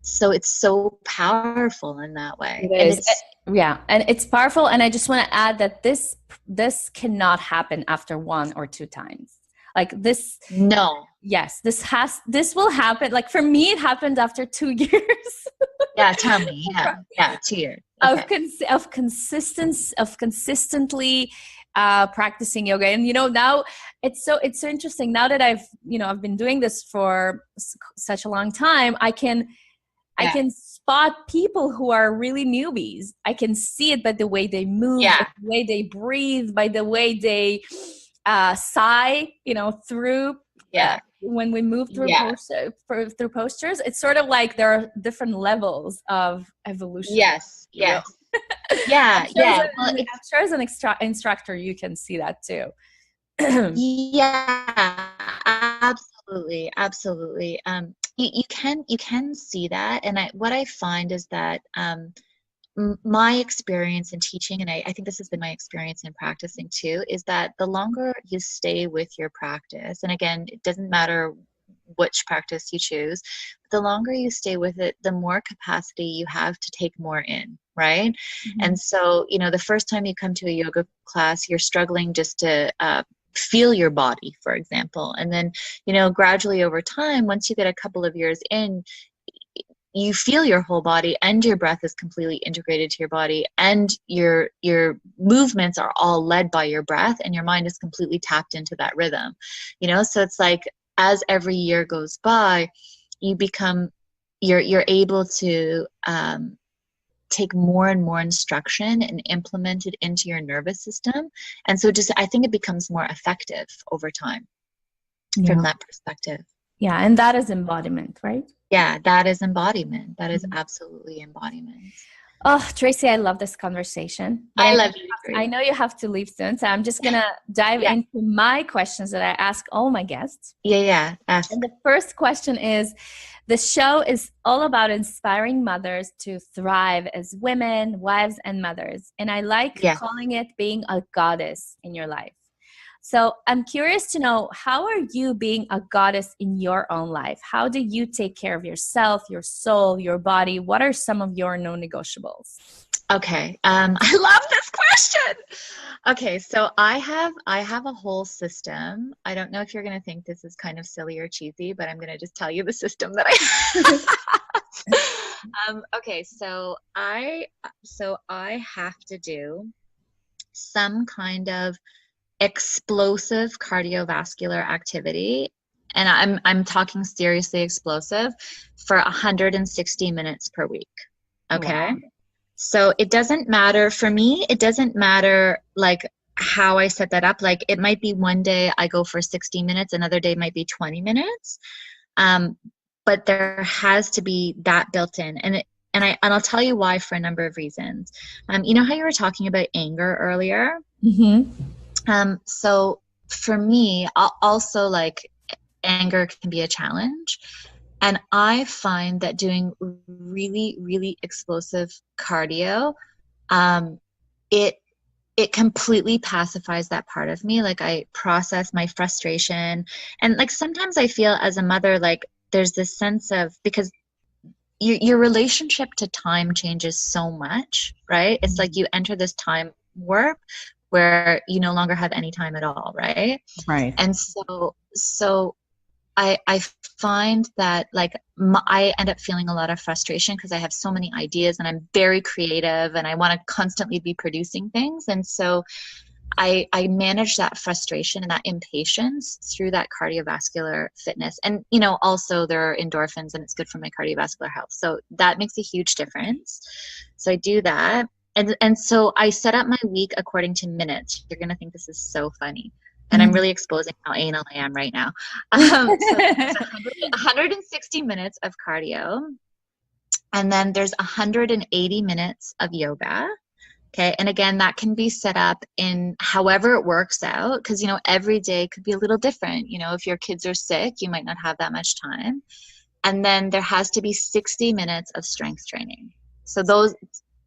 so it's so powerful in that way. It And is. it's, Yeah, and it's powerful. And I just want to add that this cannot happen after one or two times. Like this, no. yes, this will happen. Like for me, it happened after 2 years. Yeah, tell me. Yeah. Yeah, 2 years. Okay. Of consistently practicing yoga. And now it's so interesting now that I've been doing this for such a long time. I can spot people who are really newbies. I can see it by the way they move, by the way they breathe, by the way they sigh, through when we move through through postures. It's sort of like there are different levels of evolution. Yes. Yeah. I'm sure as an instructor, you can see that too. Yeah, absolutely. Absolutely. You can see that. And what I find is that, my experience in teaching, and I think this has been my experience in practicing too, is that the longer you stay with your practice, and again, it doesn't matter which practice you choose, the longer you stay with it, the more capacity you have to take more in, right? Mm-hmm. And so, the first time you come to a yoga class, you're struggling just to feel your body, for example. And then, gradually over time, once you get a couple of years in, you feel your whole body, and your breath is completely integrated to your body, and your movements are all led by your breath, and your mind is completely tapped into that rhythm. So it's like, as every year goes by, you're able to take more and more instruction and implement it into your nervous system. And so I think it becomes more effective over time from that perspective. Yeah, and that is embodiment, right? Yeah, that is embodiment. That is absolutely embodiment. Oh, Tracey, I love this conversation. I love you. I know you have to leave soon, so I'm just going to dive into my questions that I ask all my guests. Yeah. Ask. And the first question is, the show is all about inspiring mothers to thrive as women, wives, and mothers. And I like calling it being a goddess in your life. So I'm curious to know, how are you being a goddess in your own life? How do you take care of yourself, your soul, your body? What are some of your non-negotiables? Okay. I love this question. Okay. So I have a whole system. I don't know if you're going to think this is kind of silly or cheesy, but I'm going to just tell you the system that I have. Okay. So I have to do some kind of explosive cardiovascular activity, and I'm talking seriously explosive, for 160 minutes per week. Okay. Wow. So it doesn't matter for me. It doesn't matter like how I set that up. Like it might be one day I go for 60 minutes, another day might be 20 minutes. But there has to be that built in, and I'll tell you why, for a number of reasons. You know how you were talking about anger earlier? Mm-hmm. So for me, also, like, anger can be a challenge. And I find that doing really, really explosive cardio, it completely pacifies that part of me. Like, I process my frustration. And like, sometimes I feel as a mother, like there's this sense of, because your relationship to time changes so much, right? It's like you enter this time warp where you no longer have any time at all, right? Right. And so I find that, like, I end up feeling a lot of frustration because I have so many ideas and I'm very creative and I want to constantly be producing things. And so I manage that frustration and that impatience through that cardiovascular fitness. And, also there are endorphins and it's good for my cardiovascular health. So that makes a huge difference. So I do that. And so I set up my week according to minutes. You're going to think this is so funny. And I'm really exposing how anal I am right now. So it's 160 minutes of cardio. And then there's 180 minutes of yoga. Okay. And again, that can be set up in however it works out. Because, every day could be a little different. If your kids are sick, you might not have that much time. And then there has to be 60 minutes of strength training. So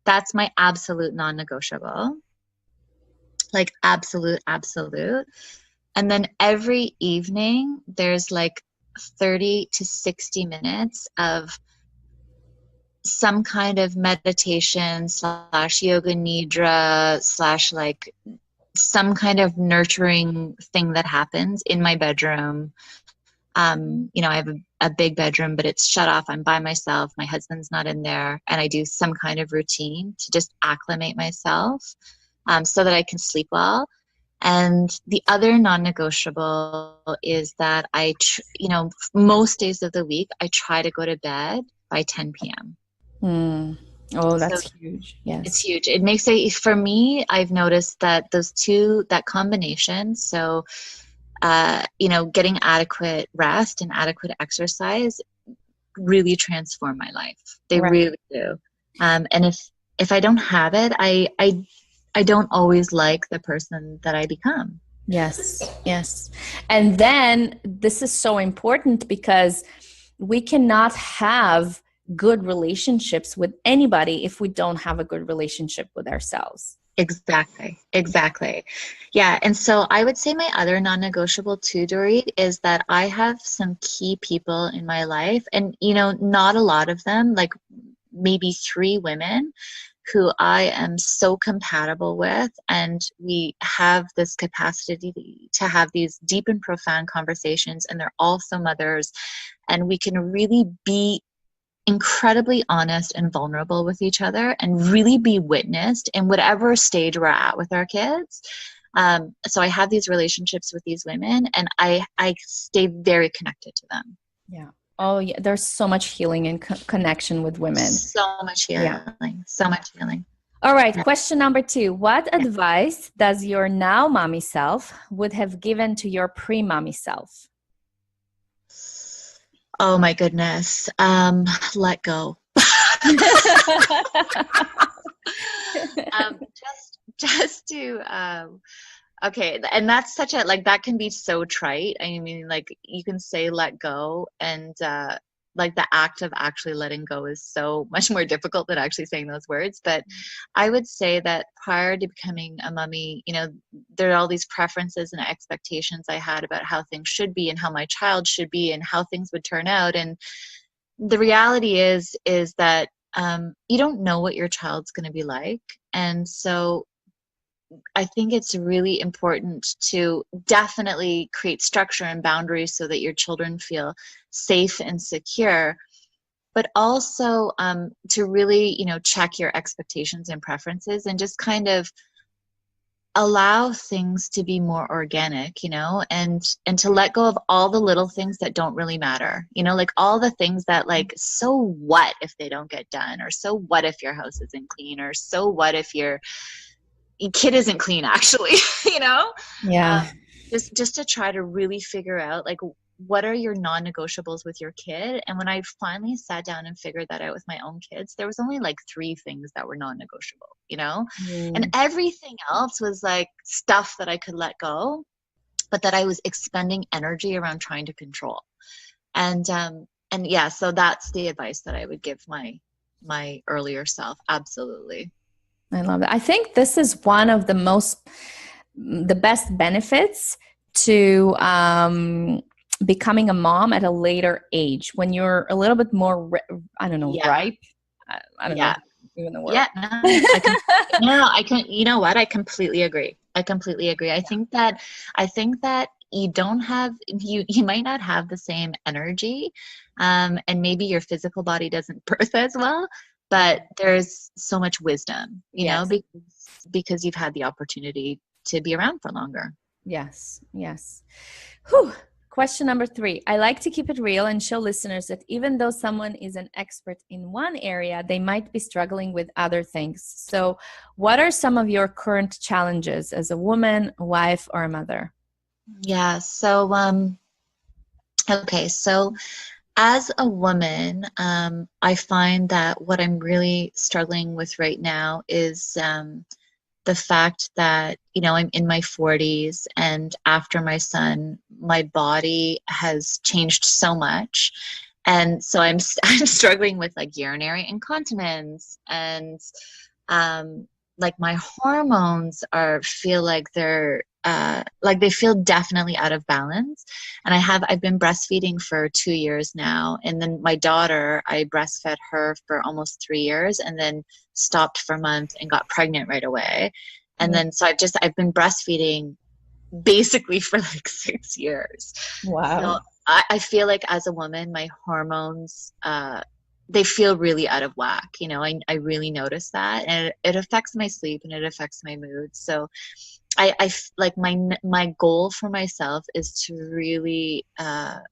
that's my absolute non-negotiable. Like, absolute. And then every evening there's like 30 to 60 minutes of some kind of meditation slash yoga nidra slash like some kind of nurturing thing that happens in my bedroom. You know, I have a big bedroom, but it's shut off. I'm by myself. My husband's not in there. And I do some kind of routine to just acclimate myself so that I can sleep well. And the other non-negotiable is that you know, most days of the week, I try to go to bed by 10 p.m. Oh, So that's huge. Yes. it's huge. It makes it, for me, I've noticed that that combination, so, you know, getting adequate rest and adequate exercise really transform my life. They Right. really do. And if I don't have it, I don't always like the person that I become. Yes, yes. And then this is so important because we cannot have good relationships with anybody if we don't have a good relationship with ourselves. Exactly. Yeah. And so I would say my other non-negotiable too, Dorit, is that I have some key people in my life, and, you know, not a lot of them, like maybe 3 women who I am so compatible with, and we have this capacity to have these deep and profound conversations, and they're also mothers, and we can really be incredibly honest and vulnerable with each other and really be witnessed in whatever stage we're at with our kids. So I have these relationships with these women, and I stay very connected to them. Yeah. Oh, yeah. There's so much healing and connection with women. So much healing. Yeah. So much healing. All right. Yeah. Question number 2. What advice does your now mommy self would have given to your pre-mommy self? Oh my goodness. Let go. Just to okay, and that's such a, like, that can be so trite. I mean, like, you can say let go, and like the act of actually letting go is so much more difficult than actually saying those words. But I would say that prior to becoming a mommy, you know, there are all these preferences and expectations I had about how things should be and how my child should be and how things would turn out. And the reality is that you don't know what your child's going to be like. And so I think it's really important to definitely create structure and boundaries so that your children feel safe and secure, but also to really, you know, check your expectations and preferences and just kind of allow things to be more organic, you know, and to let go of all the little things that don't really matter, you know, like all the things that, like, so what if they don't get done, or so what if your house isn't clean, or so what if your kid isn't clean, actually, you know? Yeah. Just to try to really figure out, like, what are your non-negotiables with your kid. And when I finally sat down and figured that out with my own kids, there was only like 3 things that were non-negotiable, you know? And everything else was like stuff that I could let go, but that I was expending energy around trying to control. And yeah, so that's the advice that I would give my earlier self. Absolutely. I love it. I think this is one of the best benefits to becoming a mom at a later age, when you're a little bit more, I don't know, ripe. I don't know even the word. Yeah, I can. You know what? I completely agree. I think that you don't have, you might not have the same energy, and maybe your physical body doesn't birth as well, but there's so much wisdom, you know, because you've had the opportunity to be around for longer. Yes. Whew. Question number 3. I like to keep it real and show listeners that even though someone is an expert in one area, they might be struggling with other things. So what are some of your current challenges as a woman, a wife, or a mother? Yeah. So, okay. So as a woman, I find that what I'm really struggling with right now is the fact that, you know, I'm in my 40s, and after my son, my body has changed so much. And so I'm struggling with like urinary incontinence and like my hormones feel like they're like they feel definitely out of balance. And I've been breastfeeding for 2 years now, and then my daughter, I breastfed her for almost 3 years and then stopped for a month and got pregnant right away. And then so I've been breastfeeding basically for like 6 years. Wow. So I feel like as a woman, my hormones, they feel really out of whack. You know, I really notice that, and it affects my sleep and it affects my mood. So I like my goal for myself is to really, I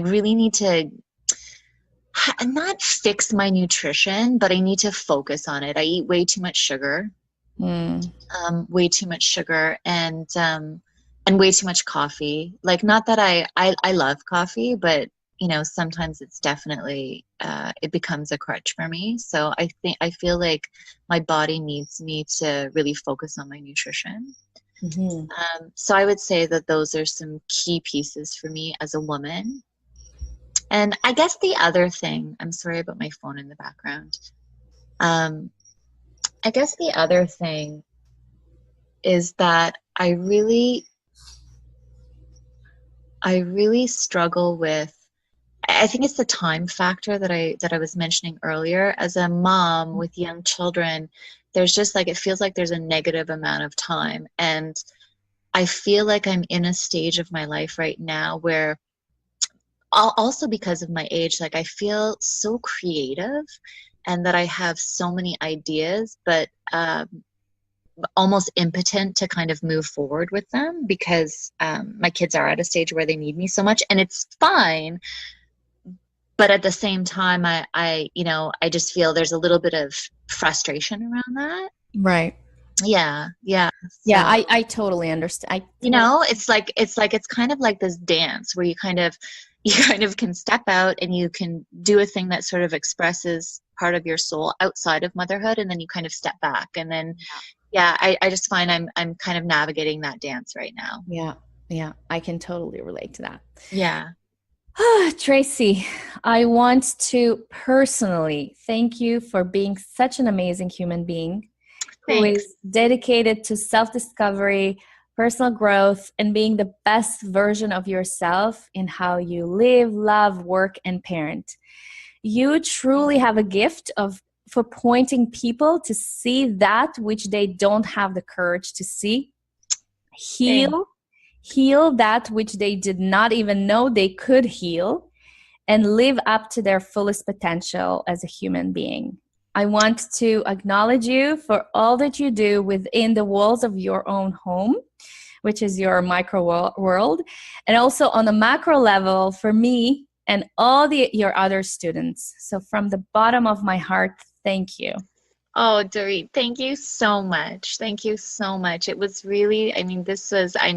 really need to not fix my nutrition, but I need to focus on it. I eat way too much sugar. Way too much sugar and way too much coffee. Like, not that I love coffee, but you know, sometimes it's definitely it becomes a crutch for me. So I feel like my body needs me to really focus on my nutrition. So I would say that those are some key pieces for me as a woman. And I guess the other thing, I'm sorry about my phone in the background. I guess the other thing is that I really struggle with, I think it's the time factor that I was mentioning earlier. As a mom with young children, there's just like, it feels like there's a negative amount of time. And I feel like I'm in a stage of my life right now where, also because of my age, like I feel so creative and that I have so many ideas, but almost impotent to kind of move forward with them because my kids are at a stage where they need me so much, and it's fine. But at the same time, I just feel there's a little bit of frustration around that. Right. Yeah. So, I totally understand. it's kind of like this dance where you kind of can step out and you can do a thing that sort of expresses part of your soul outside of motherhood, and then you kind of step back, and then I just find I'm kind of navigating that dance right now. Yeah, I can totally relate to that. Yeah. Tracey, I want to personally thank you for being such an amazing human being. Thanks. Who is dedicated to self-discovery, personal growth, and being the best version of yourself in how you live, love, work, and parent. You truly have a gift for pointing people to see that which they don't have the courage to see. Heal that which they did not even know they could heal, and live up to their fullest potential as a human being. I want to acknowledge you for all that you do within the walls of your own home, which is your micro world, and also on the macro level for me and all your other students. So from the bottom of my heart, thank you. Oh, Dorit, thank you so much. Thank you so much. It was really, I'm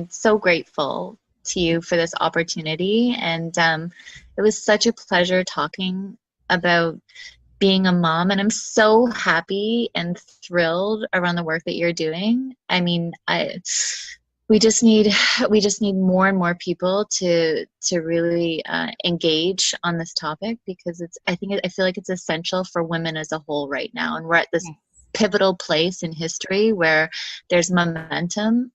so grateful to you for this opportunity. And it was such a pleasure talking about being a mom, and I'm so happy and thrilled around the work that you're doing. I mean, we just need more and more people to really engage on this topic, because I feel like it's essential for women as a whole right now, and we're at this pivotal place in history where there's momentum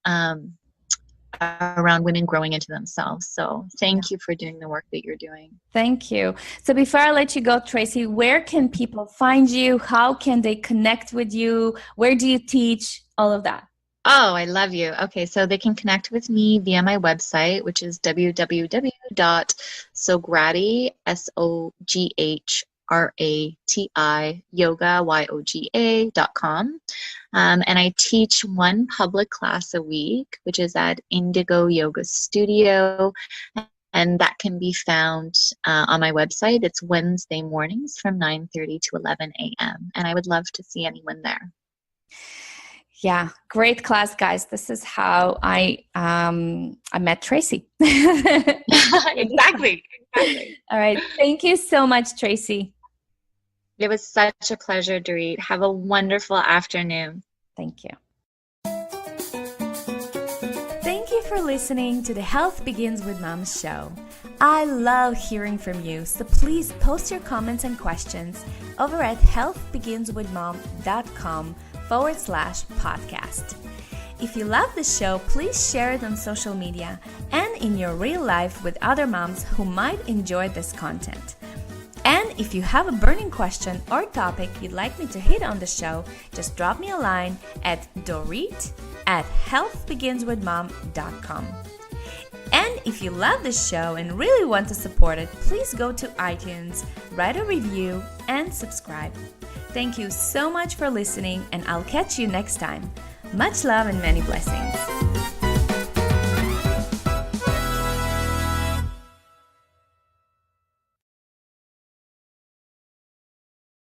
around women growing into themselves. So thank you for doing the work that you're doing. Thank you. So before I let you go, Tracey, where can people find you? How can they connect with you? Where do you teach? All of that. Oh, I love you. Okay, so they can connect with me via my website, which is www.soghrati, SOGHRATI, yoga, YOGA.com. And I teach one public class a week, which is at Indigo Yoga Studio. And that can be found on my website. It's Wednesday mornings from 9:30 to 11 a.m. And I would love to see anyone there. Yeah, great class, guys. This is how I met Tracey. Exactly. All right. Thank you so much, Tracey. It was such a pleasure, Dorit. Have a wonderful afternoon. Thank you. Thank you for listening to the Health Begins with Mom show. I love hearing from you, so please post your comments and questions over at healthbeginswithmom.com podcast. If you love the show, please share it on social media and in your real life with other moms who might enjoy this content. And if you have a burning question or topic you'd like me to hit on the show, just drop me a line at dorit@healthbeginswithmom.com. And if you love this show and really want to support it, please go to iTunes, write a review, and subscribe. Thank you so much for listening, and I'll catch you next time. Much love and many blessings.